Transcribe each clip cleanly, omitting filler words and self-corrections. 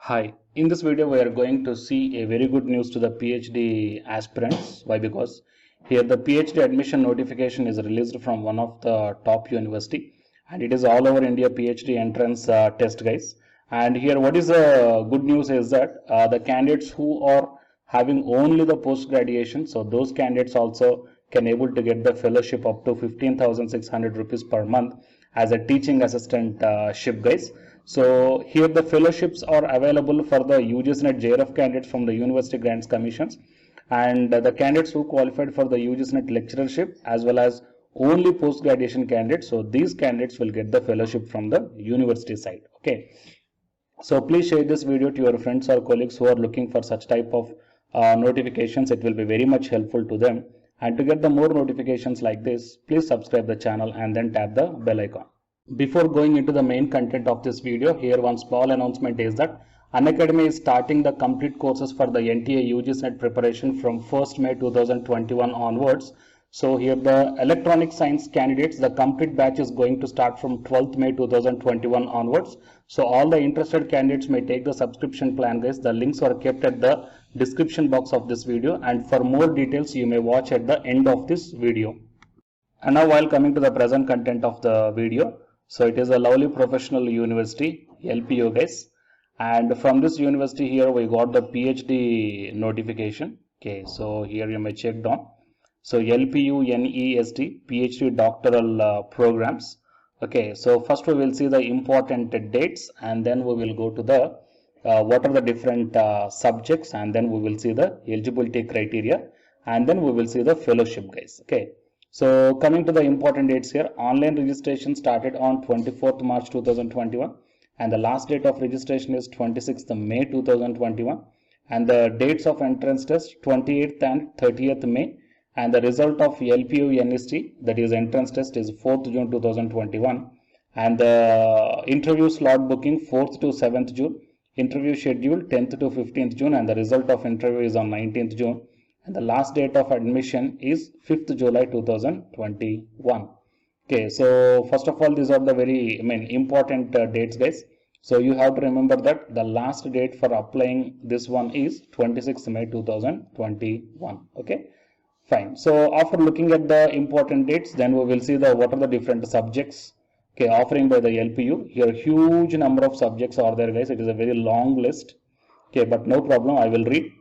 Hi, in this video we are going to see a very good news to the PhD aspirants. Why? Because here the PhD admission notification is released from one of the top university and it is all over India PhD entrance test, guys. And here what is the good news is that the candidates who are having only the post graduation, so those candidates also can able to get the fellowship up to 15,600 rupees per month as a teaching assistant ship, guys. So here the fellowships are available for the UGCNET JRF candidates from the University Grants Commissions and the candidates who qualified for the UGCNET lecturership as well as only post-graduation candidates. So these candidates will get the fellowship from the university side. Okay. So please share this video to your friends or colleagues who are looking for such type of notifications. It will be very much helpful to them. And to get the more notifications like this, please subscribe the channel and then tap the bell icon. Before going into the main content of this video, here one small announcement is that Unacademy is starting the complete courses for the NTA UGCNET preparation from 1st May 2021 onwards. So here the electronic science candidates, the complete batch is going to start from 12th May 2021 onwards. So all the interested candidates may take the subscription plan, guys. The links are kept at the description box of this video, and for more details you may watch at the end of this video. And now while coming to the present content of the video, so it is a lovely professional university, LPU, guys. And from this university here we got the PhD notification. Okay, so here you may check down. So LPU NEST PhD doctoral programs. Okay, so first we will see the important dates and then we will go to the what are the different subjects, and then we will see the eligibility criteria, and then we will see the fellowship, guys. Okay. So coming to the important dates here, online registration started on 24th March 2021 and the last date of registration is 26th May 2021, and the dates of entrance test 28th and 30th May, and the result of LPU NST, that is entrance test, is 4th June 2021, and the interview slot booking 4th to 7th June, interview schedule 10th to 15th June, and the result of interview is on 19th June. And the last date of admission is 5th July 2021. Okay, so first of all, these are the very important dates, guys. So you have to remember that the last date for applying this one is 26th May 2021. Okay, fine. So after looking at the important dates, then we will see the what are the different subjects, okay, offering by the LPU. Here huge number of subjects are there, guys. It is a very long list. Okay, but no problem, I will read.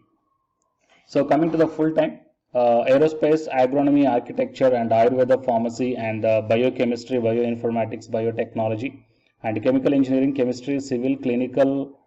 So coming to the full time, aerospace, agronomy, architecture and Ayurveda, pharmacy and biochemistry, bioinformatics, biotechnology and chemical engineering, chemistry, civil, clinical,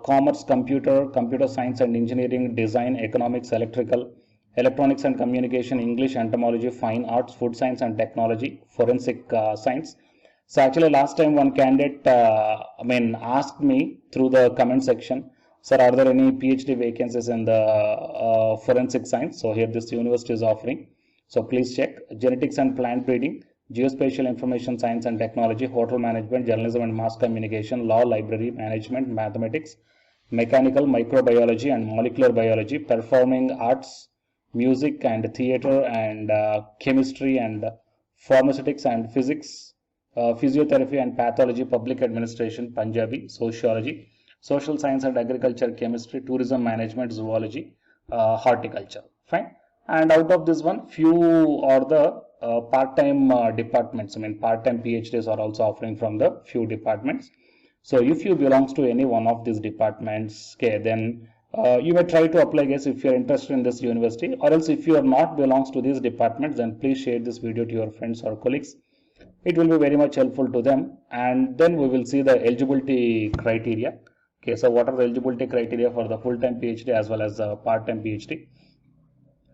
commerce, computer science and engineering, design, economics, electrical, electronics and communication, English, entomology, fine arts, food science and technology, forensic science. So actually last time one candidate asked me through the comment section, sir, are there any PhD vacancies in the forensic science? So here this university is offering. So please check. Genetics and plant breeding, geospatial information science and technology, hotel management, journalism and mass communication, law, library management, mathematics, mechanical, microbiology and molecular biology, performing arts, music and theater and chemistry and pharmaceutics and physics, physiotherapy and pathology, public administration, Punjabi, sociology, social science and agriculture, chemistry, tourism management, zoology, horticulture. Fine. And out of this one, few are the part-time departments. Part-time PhDs are also offering from the few departments. So if you belongs to any one of these departments, okay, then you may try to apply, guys, if you are interested in this university, or else if you are not belongs to these departments, then please share this video to your friends or colleagues. It will be very much helpful to them. And then we will see the eligibility criteria. Okay, so what are the eligibility criteria for the full-time PhD as well as the part-time PhD?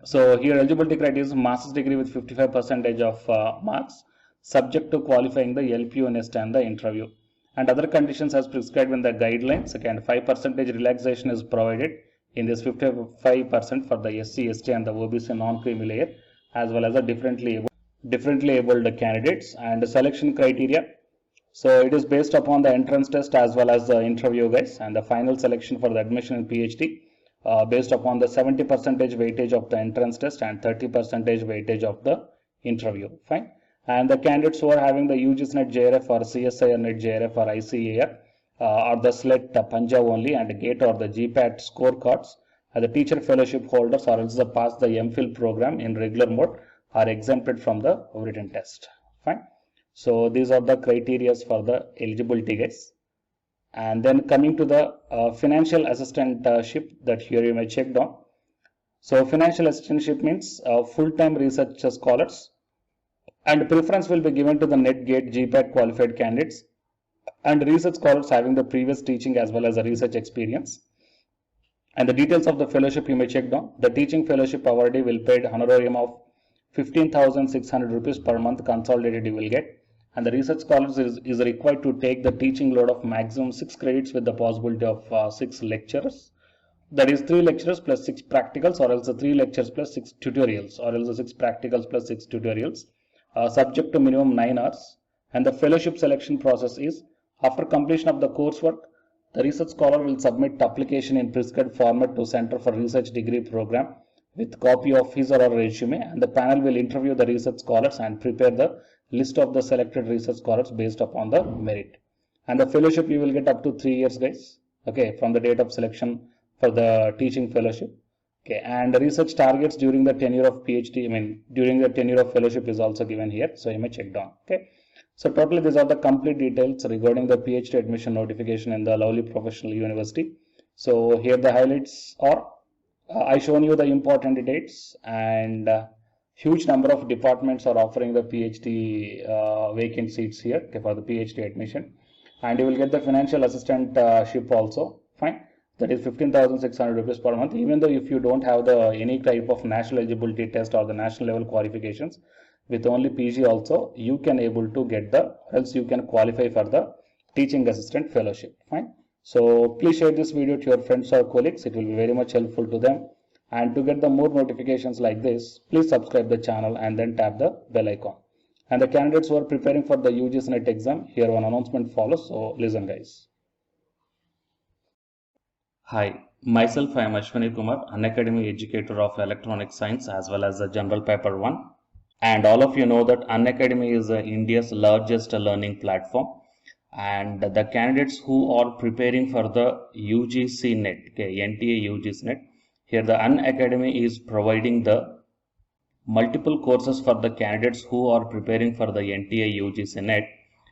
So here eligibility criteria is master's degree with 55% of marks, subject to qualifying the LPU NEST and the interview. And other conditions as prescribed in the guidelines. Okay, and 5% relaxation is provided in this 55% for the SC, ST and the OBC non-creamy layer, as well as the differently abled candidates. And the selection criteria, so it is based upon the entrance test as well as the interview, guys, and the final selection for the admission in PhD based upon the 70% weightage of the entrance test and 30% weightage of the interview. Fine. And the candidates who are having the UGCNET JRF or CSIR NET JRF or ICAR or the SLET Punjab only, and GATE or the GPAT scorecards, the teacher fellowship holders or else the pass the MPhil program in regular mode are exempted from the written test. Fine. So these are the criteria for the eligibility, guys. And then coming to the financial assistantship, that here you may check down. So financial assistantship means full-time research scholars, and preference will be given to the NET, GATE, GPAT qualified candidates and research scholars having the previous teaching as well as the research experience. And the details of the fellowship you may check down. The teaching fellowship awardee will pay honorarium of 15,600 rupees per month consolidated you will get. And the research scholars is required to take the teaching load of maximum 6 credits with the possibility of 6 lectures. That is 3 lectures plus 6 practicals, or else 3 lectures plus 6 tutorials, or else 6 practicals plus 6 tutorials, subject to minimum 9 hours. And the fellowship selection process is, after completion of the coursework, the research scholar will submit application in prescribed format to Center for Research Degree Program with copy of his or her resume, and the panel will interview the research scholars and prepare the list of the selected research scholars based upon the merit. And the fellowship you will get up to 3 years, guys. Okay, from the date of selection for the teaching fellowship. Okay, and the research targets during the tenure of PhD, during the tenure of fellowship is also given here. So you may check down. Okay. So totally these are the complete details regarding the PhD admission notification in the Lovely Professional University. So here the highlights are, I shown you the important dates, and huge number of departments are offering the PhD vacant seats here, okay, for the PhD admission. And you will get the financial assistantship also, fine. That is 15,600 rupees per month, even though if you don't have the any type of national eligibility test or the national level qualifications, with only PG also you can able to get the, else you can qualify for the teaching assistant fellowship, fine. So please share this video to your friends or colleagues, it will be very much helpful to them. And to get the more notifications like this, please subscribe the channel and then tap the bell icon. And the candidates who are preparing for the UGC NET exam, here one announcement follows, so listen guys. Hi, myself I am Ashwani Kumar, Unacademy educator of Electronic Science as well as the General Paper 1. And all of you know that Unacademy is India's largest learning platform. And the candidates who are preparing for the UGC NET, okay, NTA UGC NET, here the Unacademy is providing the multiple courses for the candidates who are preparing for the NTA UGC NET.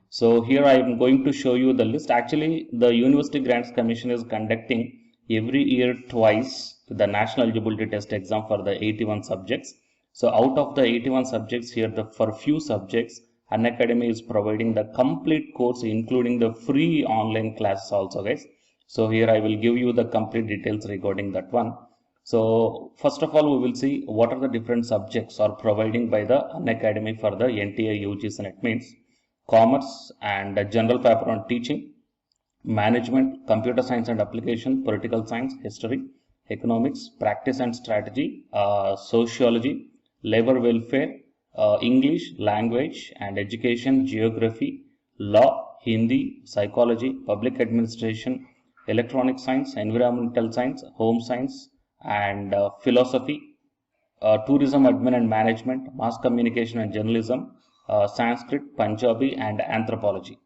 So here I am going to show you the list. Actually, the University Grants Commission is conducting every year twice the National Eligibility Test exam for the 81 subjects. So out of the 81 subjects here, for few subjects, Unacademy is providing the complete course, including the free online classes also, guys. So here I will give you the complete details regarding that one. So first of all, we will see what are the different subjects are providing by the Unacademy for the NTA UGC NET, means commerce and general paper on teaching, management, computer science and application, political science, history, economics, practice and strategy, sociology, labor welfare, English, language and education, geography, law, Hindi, psychology, public administration, electronic science, environmental science, home science and philosophy, tourism, admin and management, mass communication and journalism, Sanskrit, Punjabi and anthropology.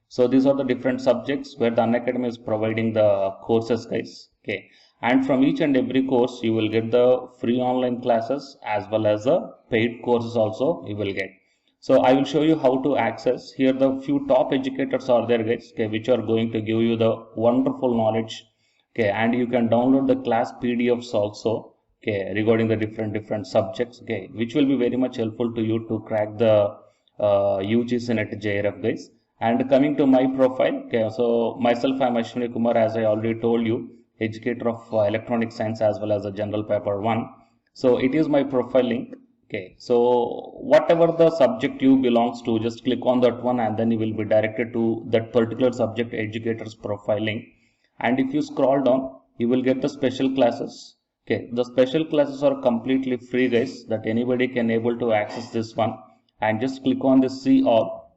So these are the different subjects where the Unacademy is providing the courses, guys. Okay. And from each and every course, you will get the free online classes as well as the paid courses also you will get. So I will show you how to access. Here the few top educators are there, guys, okay, which are going to give you the wonderful knowledge. Okay, and you can download the class PDFs also, okay, regarding the different subjects, okay, which will be very much helpful to you to crack the UGC NET JRF, guys. And coming to my profile, okay, so myself I am Ashwani Kumar, as I already told you, educator of electronic science as well as a general paper 1. So it is my profile link. Okay, so whatever the subject you belongs to, just click on that one and then you will be directed to that particular subject educator's profile link. And if you scroll down, you will get the special classes. Okay, the special classes are completely free, guys, that anybody can able to access this one. And just click on this see all.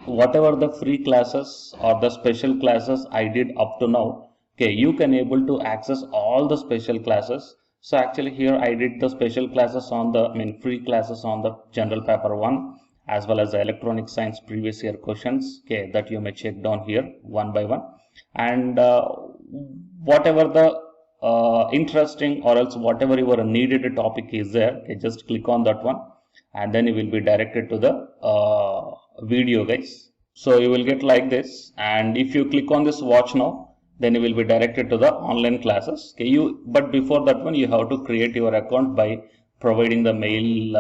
Whatever the free classes or the special classes I did up to now, okay, you can able to access all the special classes. So actually here I did the special classes on the, free classes on the general paper 1 as well as the electronic science previous year questions, okay, that you may check down here one by one. and whatever the interesting or else whatever your needed topic is there, okay, just click on that one and then you will be directed to the video, guys. So you will get like this, and if you click on this watch now, then you will be directed to the online classes. Okay, but before that one, you have to create your account by providing the mail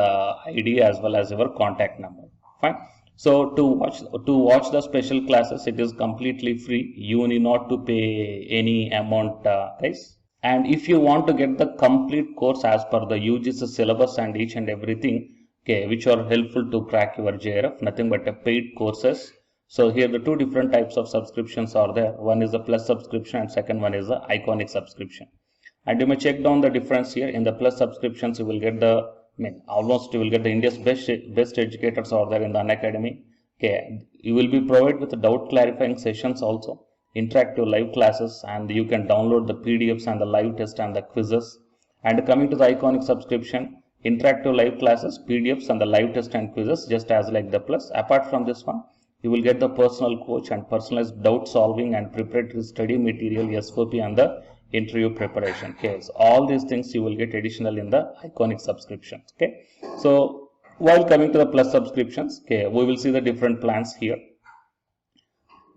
ID as well as your contact number. Fine. So to watch the special classes, it is completely free. You need not to pay any amount, guys. And if you want to get the complete course as per the UGC syllabus and each and everything, okay, which are helpful to crack your JRF, nothing but a paid courses. So here the two different types of subscriptions are there. One is the plus subscription and second one is the iconic subscription. And you may check down the difference here. In the plus subscriptions, you will get the, almost you will get the India's best educators are there in the Unacademy. Okay, you will be provided with doubt clarifying sessions also, interactive live classes, and you can download the PDFs and the live test and the quizzes. And coming to the iconic subscription, interactive live classes, PDFs and the live test and quizzes, just as like the plus. Apart from this one, you will get the personal coach and personalized doubt solving and preparatory study material, SOP, and the interview preparation. Okay, so all these things you will get additional in the iconic subscriptions. Okay, so while coming to the plus subscriptions, okay, we will see the different plans here.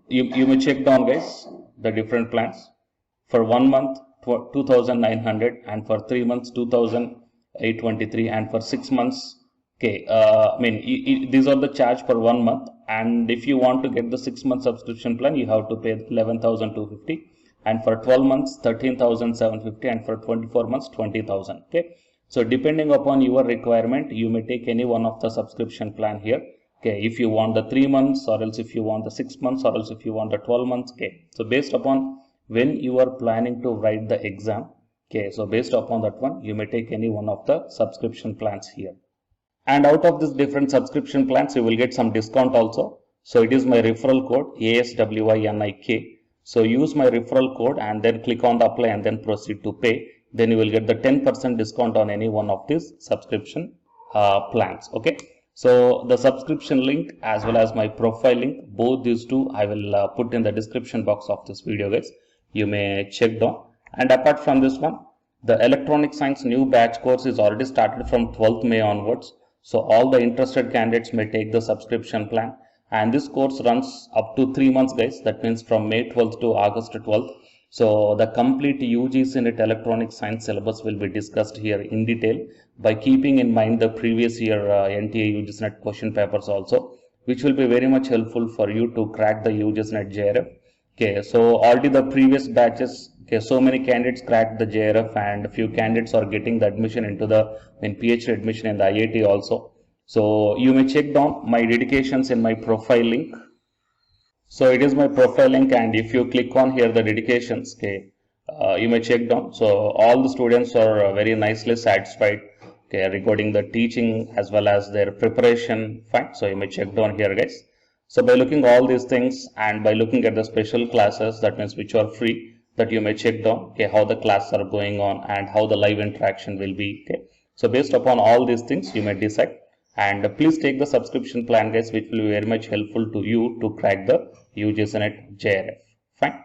You may check down, guys, the different plans. For 1 month 2,900, and for 3 months 2,823, and for 6 months, okay, these are the charge for 1 month. And if you want to get the 6-month subscription plan, you have to pay 11,250, and for 12 months 13,750, and for 24 months 20,000. Okay, so depending upon your requirement, you may take any one of the subscription plan here. Okay, if you want the 3 months, or else if you want the 6 months, or else if you want the 12 months. Okay, so based upon when you are planning to write the exam, okay, so based upon that one, you may take any one of the subscription plans here. And out of these different subscription plans, you will get some discount also. So it is my referral code ASWYNIK. So use my referral code and then click on the apply and then proceed to pay. Then you will get the 10% discount on any one of these subscription plans. Okay. So the subscription link as well as my profile link, both these two I will put in the description box of this video, guys. You may check down. And apart from this one, the electronic science new batch course is already started from 12th May onwards. So all the interested candidates may take the subscription plan, and this course runs up to 3 months, guys. That means from May 12th to August 12th. So the complete UGC NET electronic science syllabus will be discussed here in detail by keeping in mind the previous year NTA UGC NET question papers also, which will be very much helpful for you to crack the UGC NET JRF. Okay, so already the previous batches, okay, so many candidates cracked the JRF, and a few candidates are getting the admission into the PhD admission in the IIT also. So you may check down my dedications in my profile link. So it is my profile link, and if you click on here the dedications, okay, you may check down. So all the students are very nicely satisfied, okay, regarding the teaching as well as their preparation. Fine. So you may check down here, guys. So by looking all these things and by looking at the special classes, that means which are free, that you may check down, okay, how the classes are going on and how the live interaction will be. Okay, so based upon all these things, you may decide. And please take the subscription plan, guys, which will be very much helpful to you to crack the UGC NET JRF. Fine.